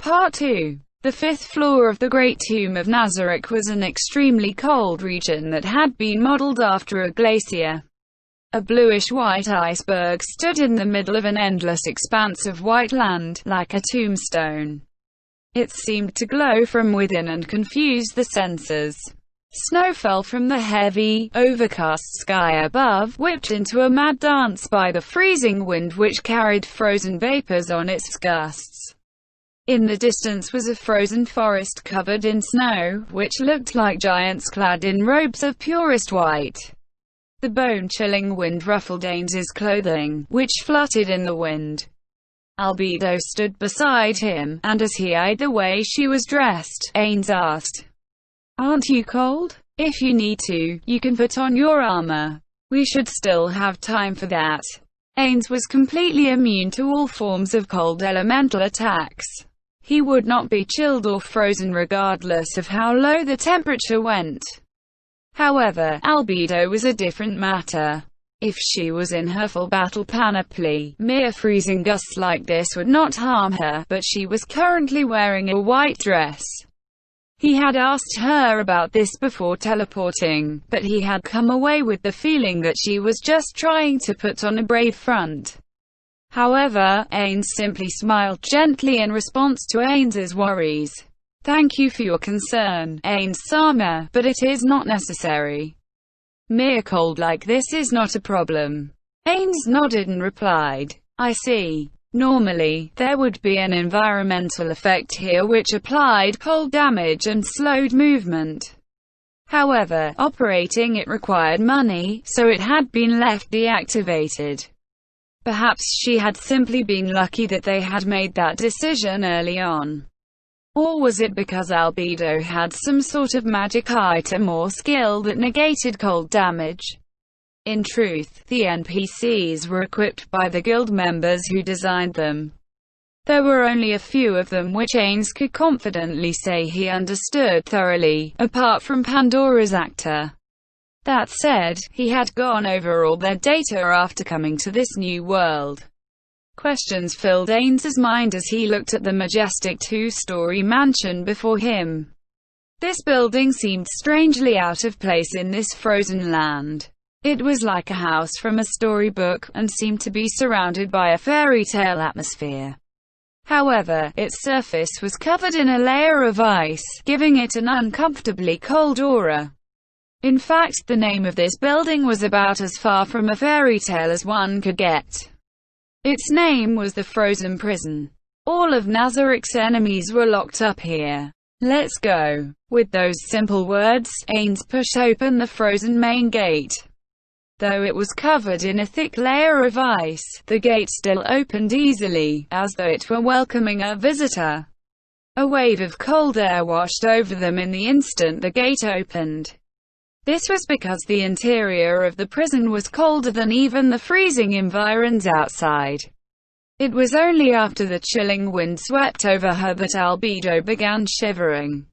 Part 2. The fifth floor of the Great Tomb of Nazarick was an extremely cold region that had been modeled after a glacier. A bluish-white iceberg stood in the middle of an endless expanse of white land, like a tombstone. It seemed to glow from within and confuse the senses. Snow fell from the heavy, overcast sky above, whipped into a mad dance by the freezing wind which carried frozen vapors on its gusts. In the distance was a frozen forest covered in snow, which looked like giants clad in robes of purest white. The bone-chilling wind ruffled Ains's clothing, which fluttered in the wind. Albedo stood beside him, and as he eyed the way she was dressed, Ains asked, "Aren't you cold? If you need to, you can put on your armor. We should still have time for that." Ains was completely immune to all forms of cold elemental attacks. He would not be chilled or frozen regardless of how low the temperature went. However, Albedo was a different matter. If she was in her full battle panoply, mere freezing gusts like this would not harm her, but she was currently wearing a white dress. He had asked her about this before teleporting, but he had come away with the feeling that she was just trying to put on a brave front. However, Ains simply smiled gently in response to Ains's worries. "Thank you for your concern, Ains-sama, but it is not necessary. Mere cold like this is not a problem." Ains nodded and replied, "I see. Normally, there would be an environmental effect here which applied cold damage and slowed movement. However, operating it required money, so it had been left deactivated." Perhaps she had simply been lucky that they had made that decision early on. Or was it because Albedo had some sort of magic item or skill that negated cold damage? In truth, the NPCs were equipped by the guild members who designed them. There were only a few of them which Ains could confidently say he understood thoroughly, apart from Pandora's actor. That said, he had gone over all their data after coming to this new world. Questions filled Ains's mind as he looked at the majestic two-story mansion before him. This building seemed strangely out of place in this frozen land. It was like a house from a storybook, and seemed to be surrounded by a fairy tale atmosphere. However, its surface was covered in a layer of ice, giving it an uncomfortably cold aura. In fact, the name of this building was about as far from a fairy tale as one could get. Its name was the Frozen Prison. All of Nazarick's enemies were locked up here. "Let's go." With those simple words, Ains pushed open the frozen main gate. Though it was covered in a thick layer of ice, the gate still opened easily, as though it were welcoming a visitor. A wave of cold air washed over them in the instant the gate opened. This was because the interior of the prison was colder than even the freezing environs outside. It was only after the chilling wind swept over her that Albedo began shivering.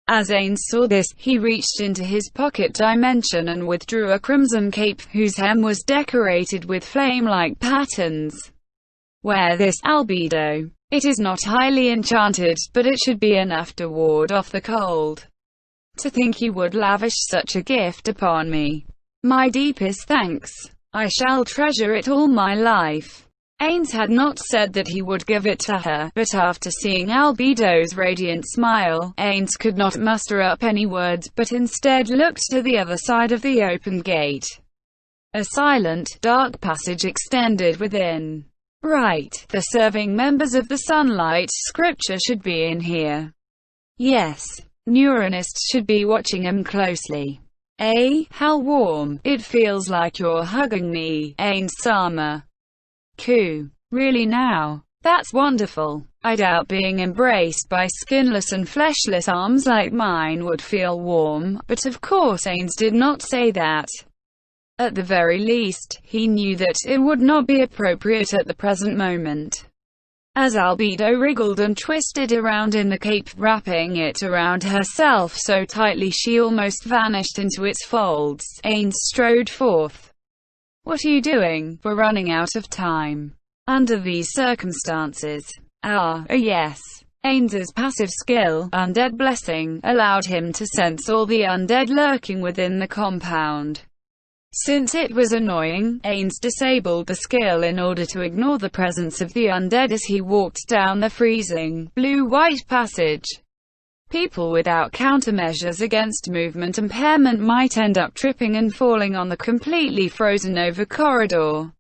As Ains saw this, he reached into his pocket dimension and withdrew a crimson cape, whose hem was decorated with flame-like patterns. "Wear this, Albedo. It is not highly enchanted, but it should be enough to ward off the cold. To think you would lavish such a gift upon me. My deepest thanks. I shall treasure it all my life." Ains had not said that he would give it to her, but after seeing Albedo's radiant smile, Ains could not muster up any words, but instead looked to the other side of the open gate. A silent, dark passage extended within. "Right, the serving members of the Sunlight Scripture should be in here. Yes. Neuronists should be watching him closely." How warm. It feels like you're hugging me, Ains-sama. Cool. Really now? That's wonderful. I doubt being embraced by skinless and fleshless arms like mine would feel warm, but of course Ains did not say that. At the very least, he knew that it would not be appropriate at the present moment. As Albedo wriggled and twisted around in the cape, wrapping it around herself so tightly she almost vanished into its folds, Ains strode forth. "What are you doing? We're running out of time." Under these circumstances. Yes. Ains's passive skill, Undead Blessing, allowed him to sense all the undead lurking within the compound. Since it was annoying, Ains disabled the skill in order to ignore the presence of the undead as he walked down the freezing, blue-white passage. People without countermeasures against movement impairment might end up tripping and falling on the completely frozen-over corridor.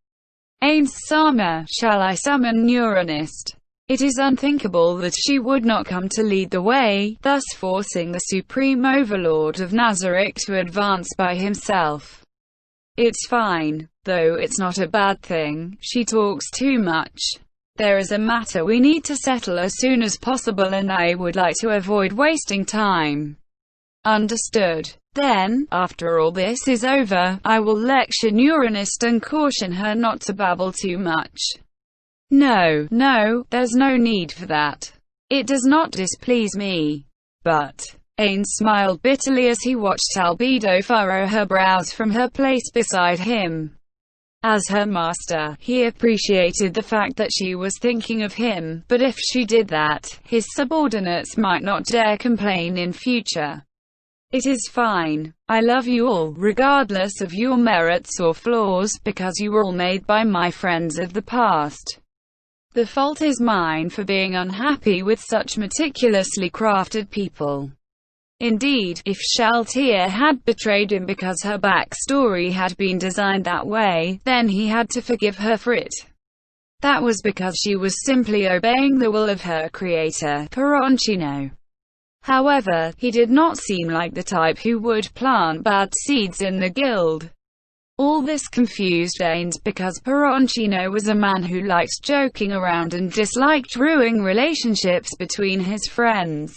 Ains Sama, shall I summon Neuronist? It is unthinkable that she would not come to lead the way, thus forcing the Supreme Overlord of Nazarick to advance by himself. It's fine, though it's not a bad thing, she talks too much. There is a matter we need to settle as soon as possible and I would like to avoid wasting time. Understood. Then, after all this is over, I will lecture Neuronist and caution her not to babble too much. No, there's no need for that. It does not displease me. But... Ains smiled bitterly as he watched Albedo furrow her brows from her place beside him. As her master, he appreciated the fact that she was thinking of him, but if she did that, his subordinates might not dare complain in future. It is fine. I love you all, regardless of your merits or flaws, because you were all made by my friends of the past. The fault is mine for being unhappy with such meticulously crafted people. Indeed, if Shaltir had betrayed him because her backstory had been designed that way, then he had to forgive her for it. That was because she was simply obeying the will of her creator, Peroncino. However, he did not seem like the type who would plant bad seeds in the guild. All this confused Ains because Peroncino was a man who liked joking around and disliked ruining relationships between his friends.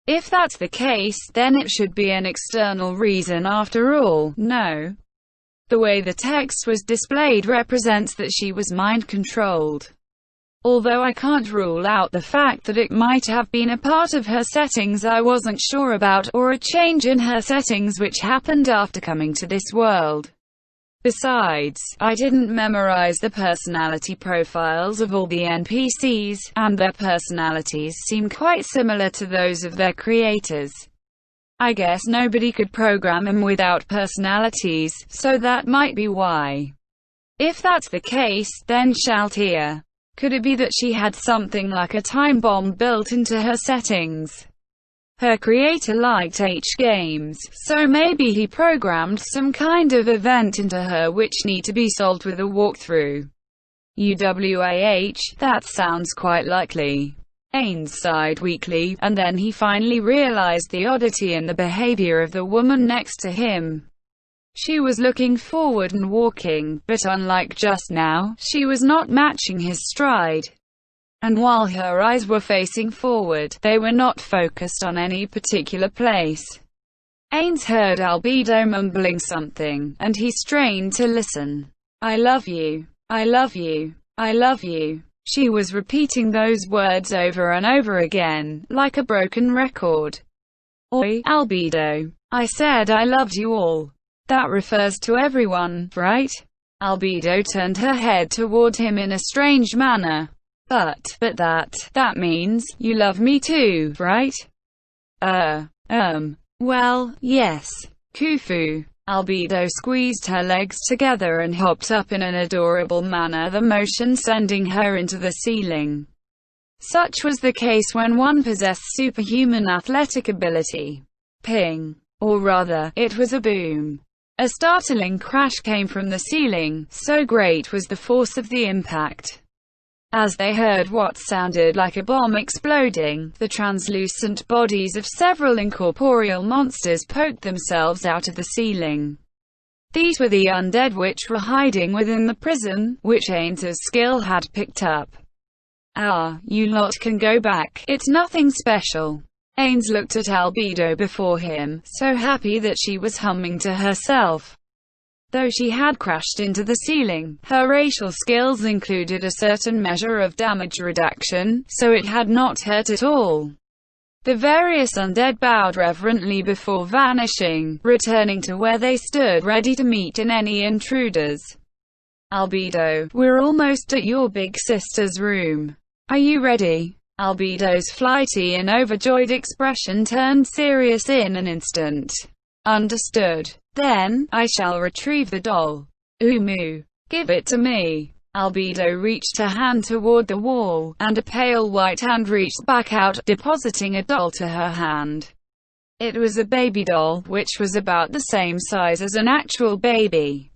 If that's the case, then it should be an external reason after all, no? The way the text was displayed represents that she was mind-controlled. Although I can't rule out the fact that it might have been a part of her settings I wasn't sure about, or a change in her settings which happened after coming to this world. Besides, I didn't memorize the personality profiles of all the NPCs, and their personalities seem quite similar to those of their creators. I guess nobody could program them without personalities, so that might be why. If that's the case, then Shaltir. Could it be that she had something like a time bomb built into her settings? Her creator liked H-games, so maybe he programmed some kind of event into her which need to be solved with a walkthrough. UWAH, that sounds quite likely. Ains sighed weakly, and then he finally realized the oddity in the behavior of the woman next to him. She was looking forward and walking, but unlike just now, she was not matching his stride. And while her eyes were facing forward, they were not focused on any particular place. Ains heard Albedo mumbling something, and he strained to listen. I love you. I love you. I love you. She was repeating those words over and over again, like a broken record. Oi, Albedo. I said I loved you all. That refers to everyone, right? Albedo turned her head toward him in a strange manner. But that means, you love me too, right? Well, yes. Khufu. Albedo squeezed her legs together and hopped up in an adorable manner, the motion sending her into the ceiling. Such was the case when one possessed superhuman athletic ability. Ping. Or rather, it was a boom. A startling crash came from the ceiling, so great was the force of the impact. As they heard what sounded like a bomb exploding, the translucent bodies of several incorporeal monsters poked themselves out of the ceiling. These were the undead which were hiding within the prison, which Ains's skill had picked up. Ah, you lot can go back, it's nothing special. Ains looked at Albedo before him, so happy that she was humming to herself. Though she had crashed into the ceiling, her racial skills included a certain measure of damage reduction, so it had not hurt at all. The various undead bowed reverently before vanishing, returning to where they stood ready to meet in any intruders. Albedo, we're almost at your big sister's room. Are you ready? Albedo's flighty and overjoyed expression turned serious in an instant. Understood. Then, I shall retrieve the doll. Umu. Give it to me. Albedo reached her hand toward the wall, and a pale white hand reached back out, depositing a doll to her hand. It was a baby doll, which was about the same size as an actual baby.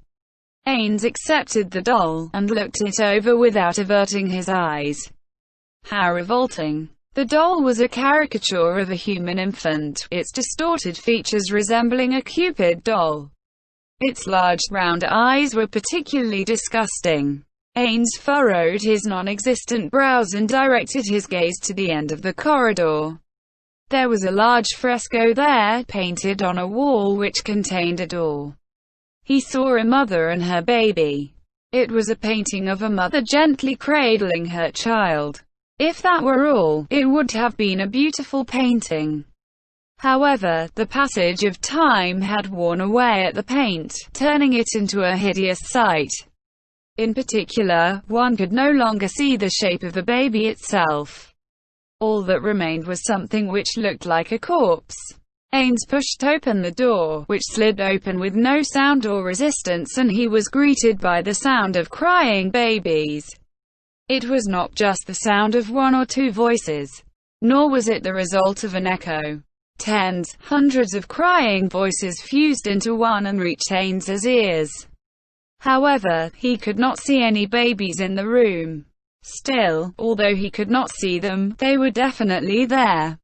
Ains accepted the doll, and looked it over without averting his eyes. How revolting. The doll was a caricature of a human infant, its distorted features resembling a Cupid doll. Its large, round eyes were particularly disgusting. Ains furrowed his non-existent brows and directed his gaze to the end of the corridor. There was a large fresco there, painted on a wall which contained a door. He saw a mother and her baby. It was a painting of a mother gently cradling her child. If that were all, it would have been a beautiful painting. However, the passage of time had worn away at the paint, turning it into a hideous sight. In particular, one could no longer see the shape of the baby itself. All that remained was something which looked like a corpse. Ains pushed open the door, which slid open with no sound or resistance, and he was greeted by the sound of crying babies. It was not just the sound of one or two voices, nor was it the result of an echo. Tens, hundreds of crying voices fused into one and reached Ains's ears. However, he could not see any babies in the room. Still, although he could not see them, they were definitely there.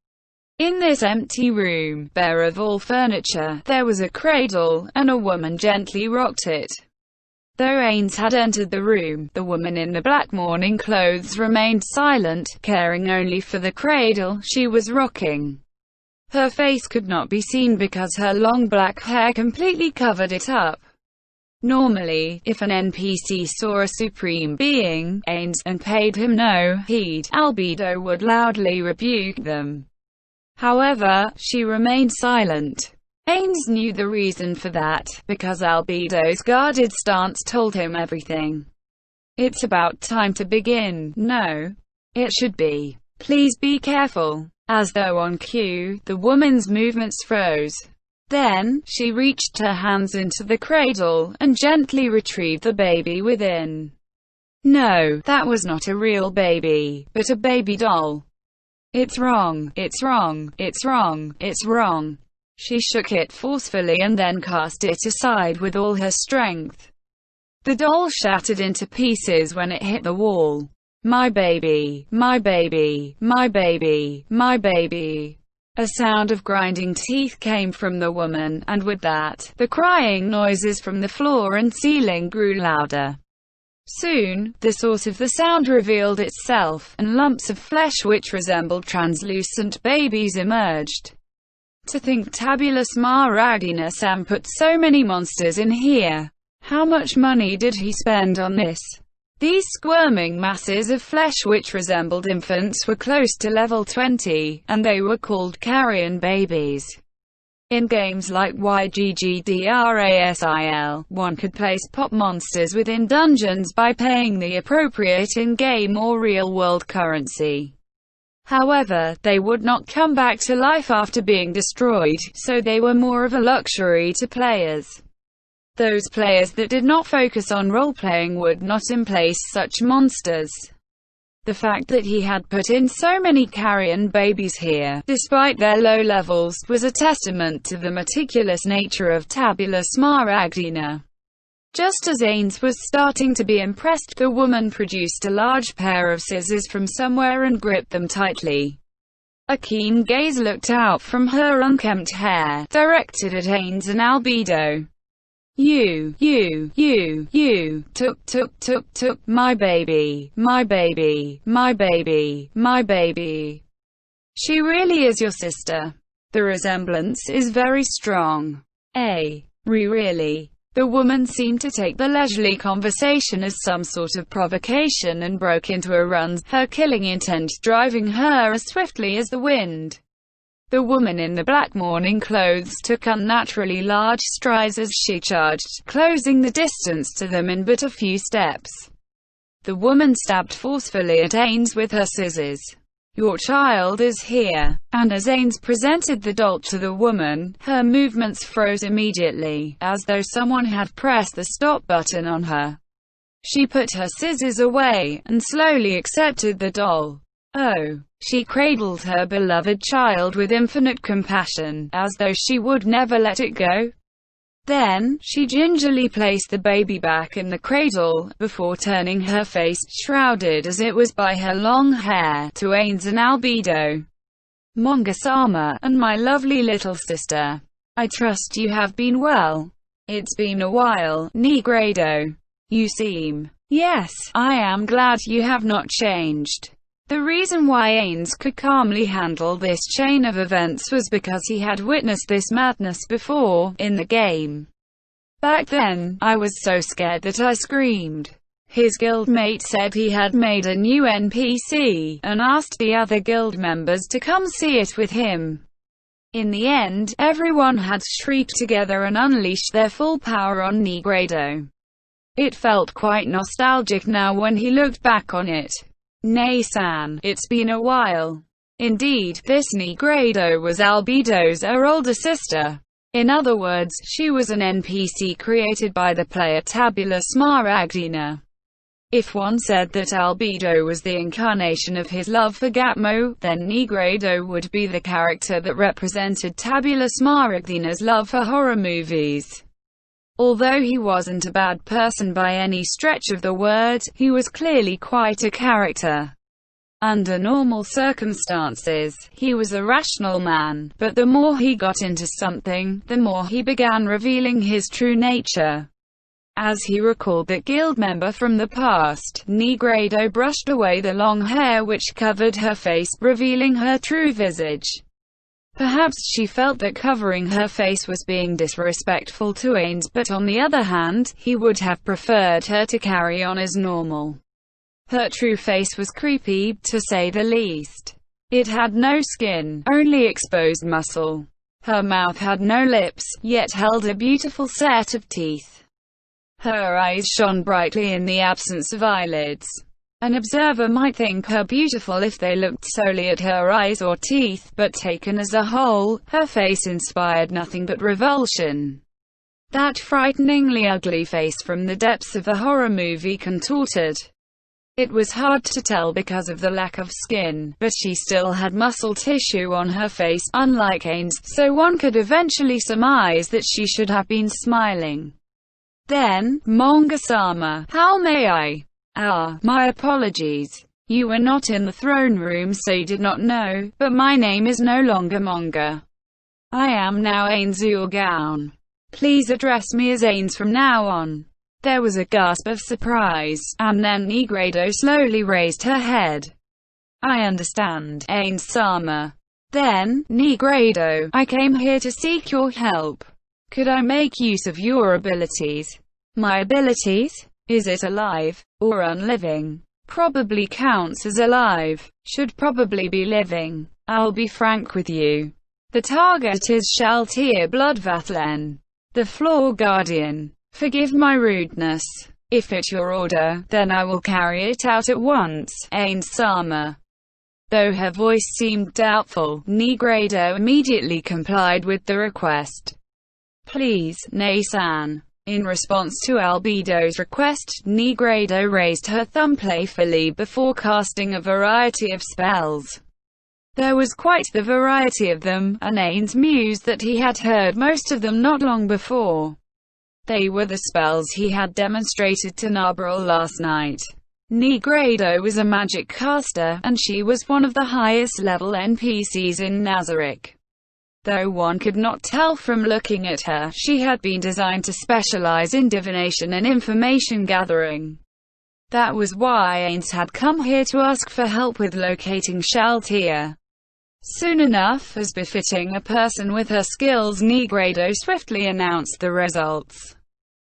In this empty room, bare of all furniture, there was a cradle, and a woman gently rocked it. Though Ains had entered the room, the woman in the black mourning clothes remained silent, caring only for the cradle she was rocking. Her face could not be seen because her long black hair completely covered it up. Normally, if an NPC saw a supreme being, Ains, and paid him no heed, Albedo would loudly rebuke them. However, she remained silent. Ains knew the reason for that, because Albedo's guarded stance told him everything. It's about time to begin. No. It should be. Please be careful. As though on cue, the woman's movements froze. Then, she reached her hands into the cradle, and gently retrieved the baby within. No, that was not a real baby, but a baby doll. It's wrong, it's wrong, it's wrong, it's wrong. She shook it forcefully and then cast it aside with all her strength. The doll shattered into pieces when it hit the wall. My baby, my baby, my baby, my baby. A sound of grinding teeth came from the woman, and with that, the crying noises from the floor and ceiling grew louder. Soon, the source of the sound revealed itself, and lumps of flesh which resembled translucent babies emerged. To think Tabula Smaragdina Sam put so many monsters in here. How much money did he spend on this? These squirming masses of flesh which resembled infants were close to level 20, and they were called carrion babies. In games like YGGDRASIL, one could place pop monsters within dungeons by paying the appropriate in-game or real-world currency. However, they would not come back to life after being destroyed, so they were more of a luxury to players. Those players that did not focus on role-playing would not emplace such monsters. The fact that he had put in so many carrion babies here, despite their low levels, was a testament to the meticulous nature of Tabula Smaragdina. Just as Ains was starting to be impressed, the woman produced a large pair of scissors from somewhere and gripped them tightly. A keen gaze looked out from her unkempt hair, directed at Ains and Albedo. You, took, my baby, my baby, my baby, my baby. She really is your sister. The resemblance is very strong. Really? The woman seemed to take the leisurely conversation as some sort of provocation and broke into a run, her killing intent driving her as swiftly as the wind. The woman in the black mourning clothes took unnaturally large strides as she charged, closing the distance to them in but a few steps. The woman stabbed forcefully at Ains with her scissors. Your child is here. And as Ains presented the doll to the woman, her movements froze immediately, as though someone had pressed the stop button on her. She put her scissors away, and slowly accepted the doll. Oh. She cradled her beloved child with infinite compassion, as though she would never let it go. Then, she gingerly placed the baby back in the cradle, before turning her face, shrouded as it was by her long hair, to Ains and Albedo. Monga-sama, and my lovely little sister. I trust you have been well. It's been a while, Nigredo. You seem. Yes, I am glad you have not changed. The reason why Ains could calmly handle this chain of events was because he had witnessed this madness before, in the game. Back then, I was so scared that I screamed. His guildmate said he had made a new NPC, and asked the other guild members to come see it with him. In the end, everyone had shrieked together and unleashed their full power on Nigredo. It felt quite nostalgic now when he looked back on it. Nei-san, it's been a while. Indeed, this Nigredo was Albedo's older sister. In other words, she was an NPC created by the player Tabula Smaragdina. If one said that Albedo was the incarnation of his love for Gapmo, then Nigredo would be the character that represented Tabula Smaragdina's love for horror movies. Although he wasn't a bad person by any stretch of the word, he was clearly quite a character. Under normal circumstances, he was a rational man, but the more he got into something, the more he began revealing his true nature. As he recalled that guild member from the past, Nigredo brushed away the long hair which covered her face, revealing her true visage. Perhaps she felt that covering her face was being disrespectful to Ains, but on the other hand, he would have preferred her to carry on as normal. Her true face was creepy, to say the least. It had no skin, only exposed muscle. Her mouth had no lips, yet held a beautiful set of teeth. Her eyes shone brightly in the absence of eyelids. An observer might think her beautiful if they looked solely at her eyes or teeth, but taken as a whole, her face inspired nothing but revulsion. That frighteningly ugly face from the depths of the horror movie contorted. It was hard to tell because of the lack of skin, but she still had muscle tissue on her face, unlike Ains, so one could eventually surmise that she should have been smiling. Then, Monga-sama, how may I? My apologies. You were not in the throne room so you did not know, but my name is no longer Monga. I am now Ains Uogaon. Please address me as Ains from now on. There was a gasp of surprise, and then Nigredo slowly raised her head. I understand, Ains-sama. Then, Nigredo, I came here to seek your help. Could I make use of your abilities? My abilities? Is it alive, or unliving? Probably counts as alive. Should probably be living. I'll be frank with you. The target is Shaltir Bloodvatlen, the Floor Guardian. Forgive my rudeness. If it's your order, then I will carry it out at once, Ains-sama. Though her voice seemed doubtful, Nigredo immediately complied with the request. Please, Nei-san. In response to Albedo's request, Nigredo raised her thumb playfully before casting a variety of spells. There was quite the variety of them, and Ains mused that he had heard most of them not long before. They were the spells he had demonstrated to Nabril last night. Nigredo was a magic caster, and she was one of the highest level NPCs in Nazarick. Though one could not tell from looking at her, she had been designed to specialize in divination and information gathering. That was why Ains had come here to ask for help with locating Shaltir. Soon enough, as befitting a person with her skills, Nigredo swiftly announced the results.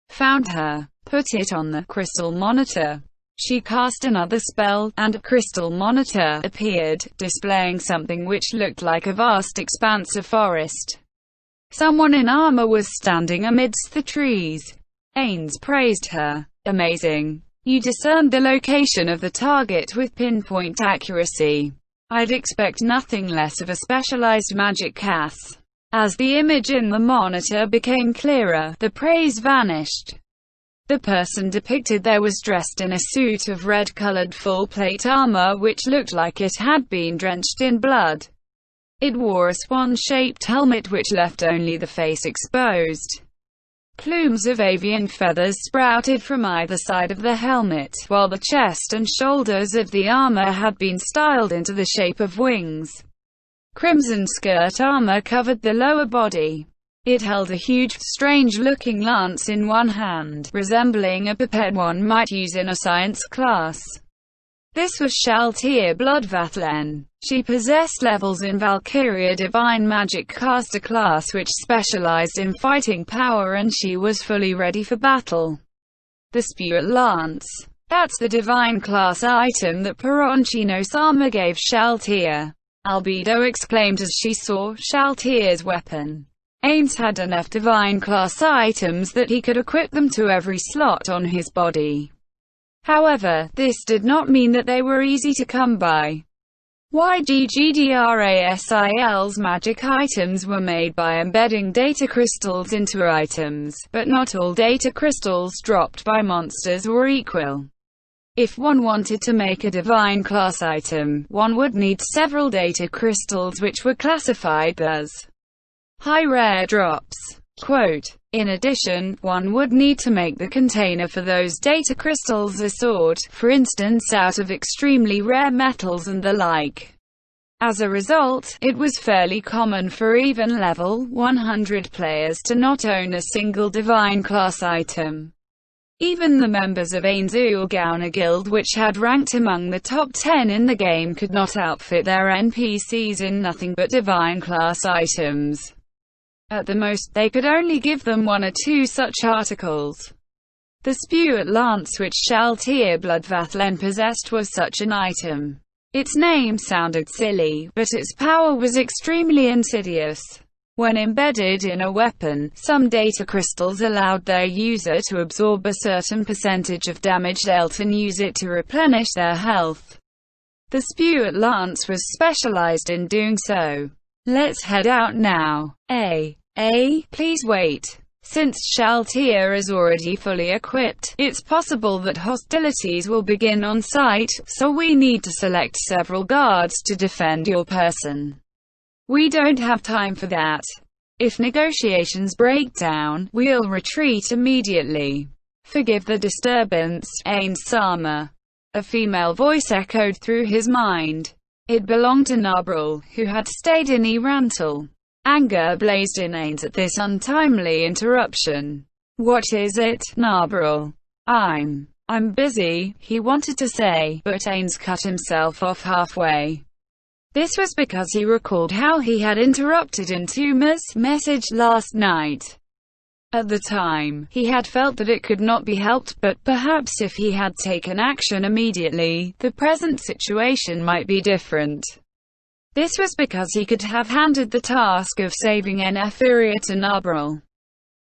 Found her. Put it on the crystal monitor. She cast another spell, and a crystal monitor appeared, displaying something which looked like a vast expanse of forest. Someone in armor was standing amidst the trees. Ains praised her. Amazing. You discerned the location of the target with pinpoint accuracy. I'd expect nothing less of a specialized magic cast. As the image in the monitor became clearer, the praise vanished. The person depicted there was dressed in a suit of red-colored full-plate armor which looked like it had been drenched in blood. It wore a swan-shaped helmet which left only the face exposed. Plumes of avian feathers sprouted from either side of the helmet, while the chest and shoulders of the armor had been styled into the shape of wings. Crimson skirt armor covered the lower body. It held a huge, strange-looking lance in one hand, resembling a pipette one might use in a science class. This was Shaltir Bloodvathlin. She possessed levels in Valkyria Divine Magic Caster class which specialized in fighting power, and she was fully ready for battle. The Spewed Lance. That's the Divine class item that Peroncino Sama gave Shaltir. Albedo exclaimed as she saw Shaltir's weapon. Ains had enough Divine class items that he could equip them to every slot on his body. However, this did not mean that they were easy to come by. YGGDRASIL's magic items were made by embedding data crystals into items, but not all data crystals dropped by monsters were equal. If one wanted to make a divine class item, one would need several data crystals which were classified as high rare drops. Quote, in addition, one would need to make the container for those data crystals a sword, for instance out of extremely rare metals and the like. As a result, it was fairly common for even level 100 players to not own a single divine class item. Even the members of Ain's Ulgauna Guild, which had ranked among the top 10 in the game, could not outfit their NPCs in nothing but divine class items. At the most, they could only give them one or two such articles. The Spewed Lance which Shaltir Bloodvathlin possessed was such an item. Its name sounded silly, but its power was extremely insidious. When embedded in a weapon, some data crystals allowed their user to absorb a certain percentage of damage dealt and use it to replenish their health. The Spewed Lance was specialized in doing so. Let's head out now. Please wait. Since Shaltir is already fully equipped, it's possible that hostilities will begin on sight, so we need to select several guards to defend your person. We don't have time for that. If negotiations break down, we'll retreat immediately. Forgive the disturbance, Ains Sama. A female voice echoed through his mind. It belonged to Nabril, who had stayed in Erantal. Anger blazed in Ains at this untimely interruption. What is it, Nabril? I'm busy, he wanted to say, but Ains cut himself off halfway. This was because he recalled how he had interrupted Intuma's message last night. At the time, he had felt that it could not be helped, but perhaps if he had taken action immediately, the present situation might be different. This was because he could have handed the task of saving Enefiria to Nabril.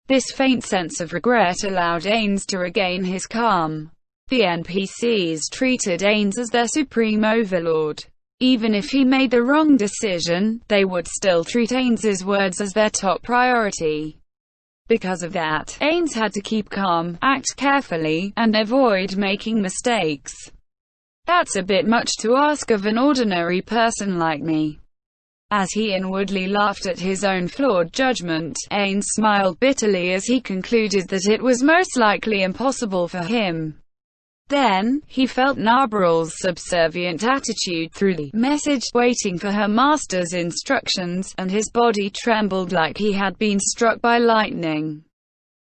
This faint sense of regret allowed Ains to regain his calm. The NPCs treated Ains as their supreme overlord. Even if he made the wrong decision, they would still treat Ains's words as their top priority. Because of that, Ains had to keep calm, act carefully, and avoid making mistakes. That's a bit much to ask of an ordinary person like me. As he inwardly laughed at his own flawed judgment, Ains smiled bitterly as he concluded that it was most likely impossible for him. Then, he felt Nabril's subservient attitude through the message, waiting for her master's instructions, and his body trembled like he had been struck by lightning.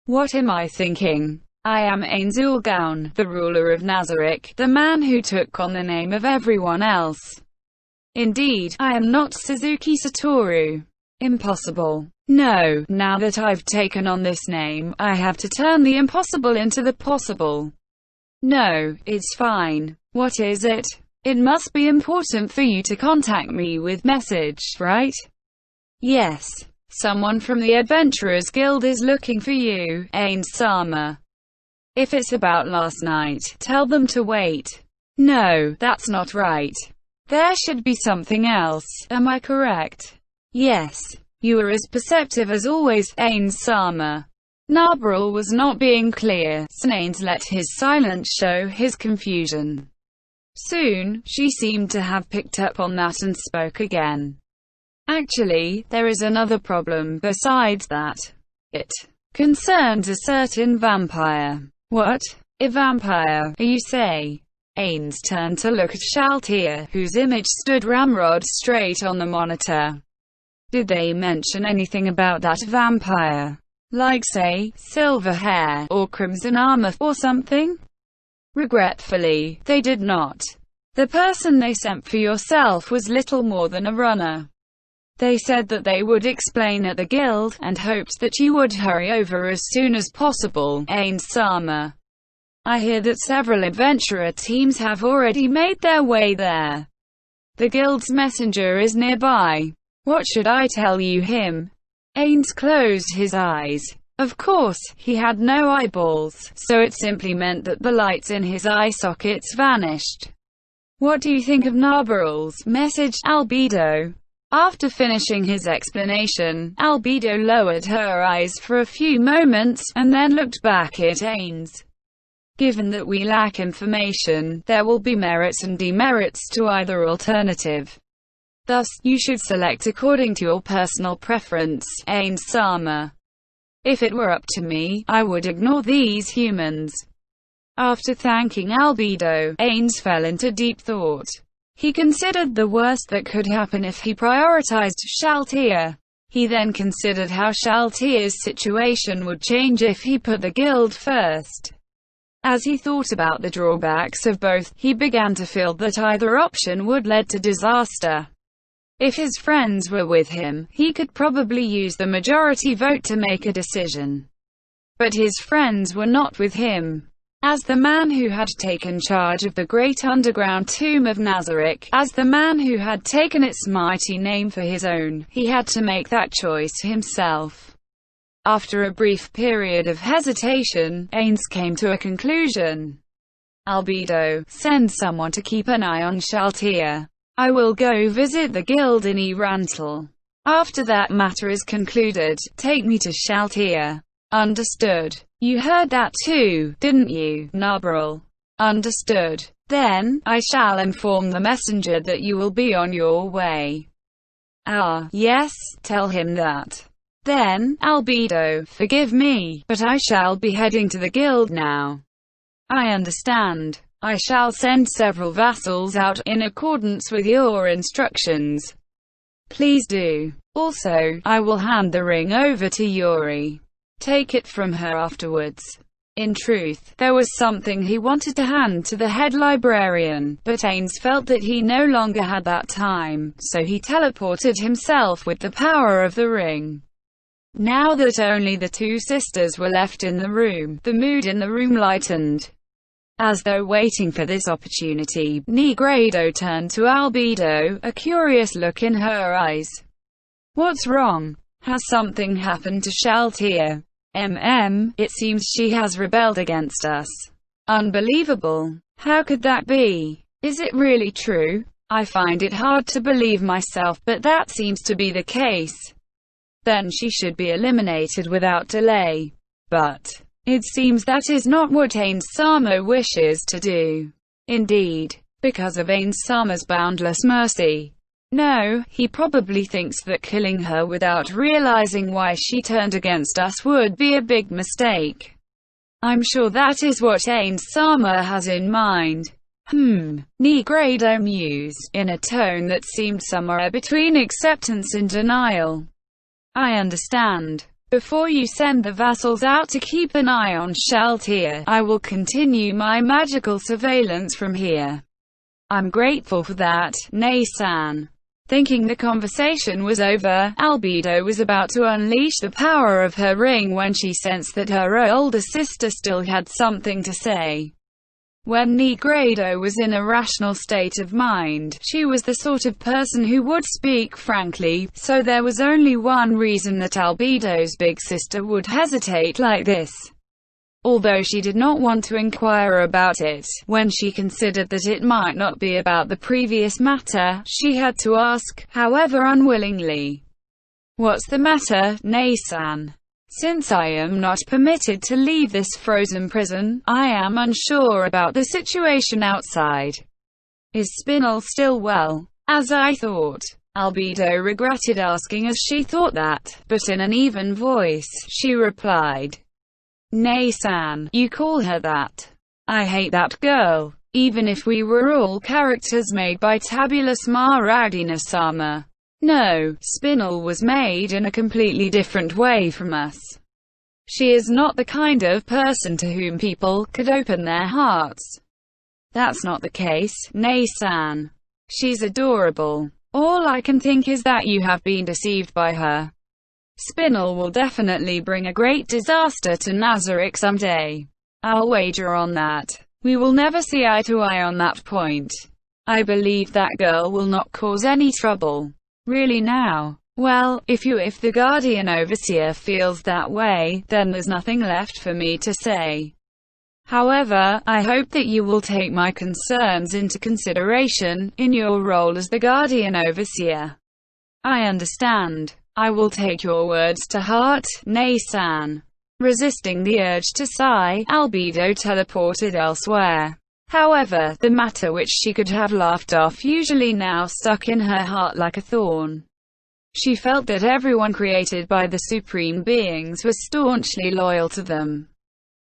What am I thinking? I am Ains Ulgaun, the ruler of Nazarick, the man who took on the name of everyone else. Indeed, I am not Suzuki Satoru. Impossible. No, now that I've taken on this name, I have to turn the impossible into the possible. No, it's fine. What is it? It must be important for you to contact me with message, right? Yes. Someone from the Adventurers Guild is looking for you, Ains Sama. If it's about last night, tell them to wait. No, that's not right. There should be something else, am I correct? Yes. You are as perceptive as always, Ains Sama. Nabrul was not being clear, so Ains let his silence show his confusion. Soon, she seemed to have picked up on that and spoke again. Actually, there is another problem besides that. It concerns a certain vampire. What? A vampire, you say? Ains turned to look at Shaltia, whose image stood ramrod straight on the monitor. Did they mention anything about that vampire? Like, say, silver hair, or crimson armor, or something? Regretfully, they did not. The person they sent for yourself was little more than a runner. They said that they would explain at the guild, and hoped that you would hurry over as soon as possible, Ains Sama. I hear that several adventurer teams have already made their way there. The guild's messenger is nearby. What should I tell you him? Ains closed his eyes. Of course, he had no eyeballs, so it simply meant that the lights in his eye sockets vanished. What do you think of Nabrul's message, Albedo? After finishing his explanation, Albedo lowered her eyes for a few moments, and then looked back at Ains. Given that we lack information, there will be merits and demerits to either alternative. Thus, you should select according to your personal preference, Ains Sama. If it were up to me, I would ignore these humans. After thanking Albedo, Ains fell into deep thought. He considered the worst that could happen if he prioritized Shaltia. He then considered how Shaltia's situation would change if he put the guild first. As he thought about the drawbacks of both, he began to feel that either option would lead to disaster. If his friends were with him, he could probably use the majority vote to make a decision. But his friends were not with him. As the man who had taken charge of the great underground tomb of Nazarick, as the man who had taken its mighty name for his own, he had to make that choice himself. After a brief period of hesitation, Ains came to a conclusion. Albedo, send someone to keep an eye on Shaltia. I will go visit the guild in Erantal. After that matter is concluded, take me to Shaltia. Understood. You heard that too, didn't you, Nabrul? Understood. Then, I shall inform the messenger that you will be on your way. Ah, yes, tell him that. Then, Albedo, forgive me, but I shall be heading to the guild now. I understand. I shall send several vassals out, in accordance with your instructions. Please do. Also, I will hand the ring over to Yuri. Take it from her afterwards. In truth, there was something he wanted to hand to the head librarian, but Ains felt that he no longer had that time, so he teleported himself with the power of the ring. Now that only the two sisters were left in the room, the mood in the room lightened. As though waiting for this opportunity, Negredo turned to Albedo, a curious look in her eyes. What's wrong? Has something happened to Shaltia? It seems she has rebelled against us. Unbelievable. How could that be? Is it really true? I find it hard to believe myself, but that seems to be the case. Then she should be eliminated without delay. But it seems that is not what Ains Sama wishes to do. Indeed, because of Ains Sama's boundless mercy. No, he probably thinks that killing her without realizing why she turned against us would be a big mistake. I'm sure that is what Ains Sama has in mind. Negredo mused, in a tone that seemed somewhere between acceptance and denial. I understand. Before you send the vassals out to keep an eye on Shaltia, I will continue my magical surveillance from here. I'm grateful for that, Nay-san. Thinking the conversation was over, Albedo was about to unleash the power of her ring when she sensed that her older sister still had something to say. When Negredo was in a rational state of mind, she was the sort of person who would speak frankly, so there was only one reason that Albedo's big sister would hesitate like this. Although she did not want to inquire about it, when she considered that it might not be about the previous matter, she had to ask, however unwillingly. "What's the matter, Nei-san? Since I am not permitted to leave this frozen prison, I am unsure about the situation outside. Is Spinel still well?" "As I thought." Albedo regretted asking as she thought that, but in an even voice, she replied, "Nei-san, you call her that? I hate that girl. Even if we were all characters made by Tabula Smaragdina-sama. No, Spinel was made in a completely different way from us. She is not the kind of person to whom people could open their hearts." "That's not the case, Nei-san. She's adorable. All I can think is that you have been deceived by her. Spinel will definitely bring a great disaster to Nazarick someday. I'll wager on that. We will never see eye to eye on that point. I believe that girl will not cause any trouble." "Really now? Well, if the Guardian Overseer feels that way, then there's nothing left for me to say. However, I hope that you will take my concerns into consideration, in your role as the Guardian Overseer." "I understand. I will take your words to heart, Nei-san." Resisting the urge to sigh, Albedo teleported elsewhere. However, the matter which she could have laughed off usually now stuck in her heart like a thorn. She felt that everyone created by the Supreme Beings was staunchly loyal to them.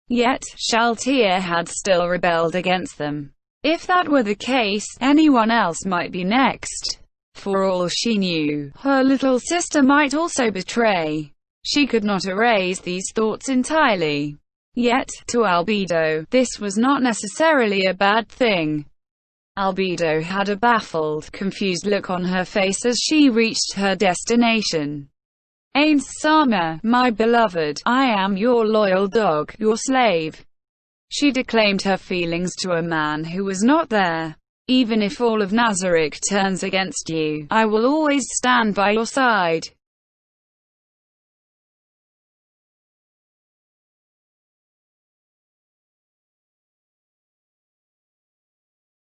Yet, Shaltia had still rebelled against them. If that were the case, anyone else might be next. For all she knew, her little sister might also betray. She could not erase these thoughts entirely. Yet, to Albedo, this was not necessarily a bad thing. Albedo had a baffled, confused look on her face as she reached her destination. "Ains-sama, my beloved, I am your loyal dog, your slave." She declaimed her feelings to a man who was not there. "Even if all of Nazarick turns against you, I will always stand by your side."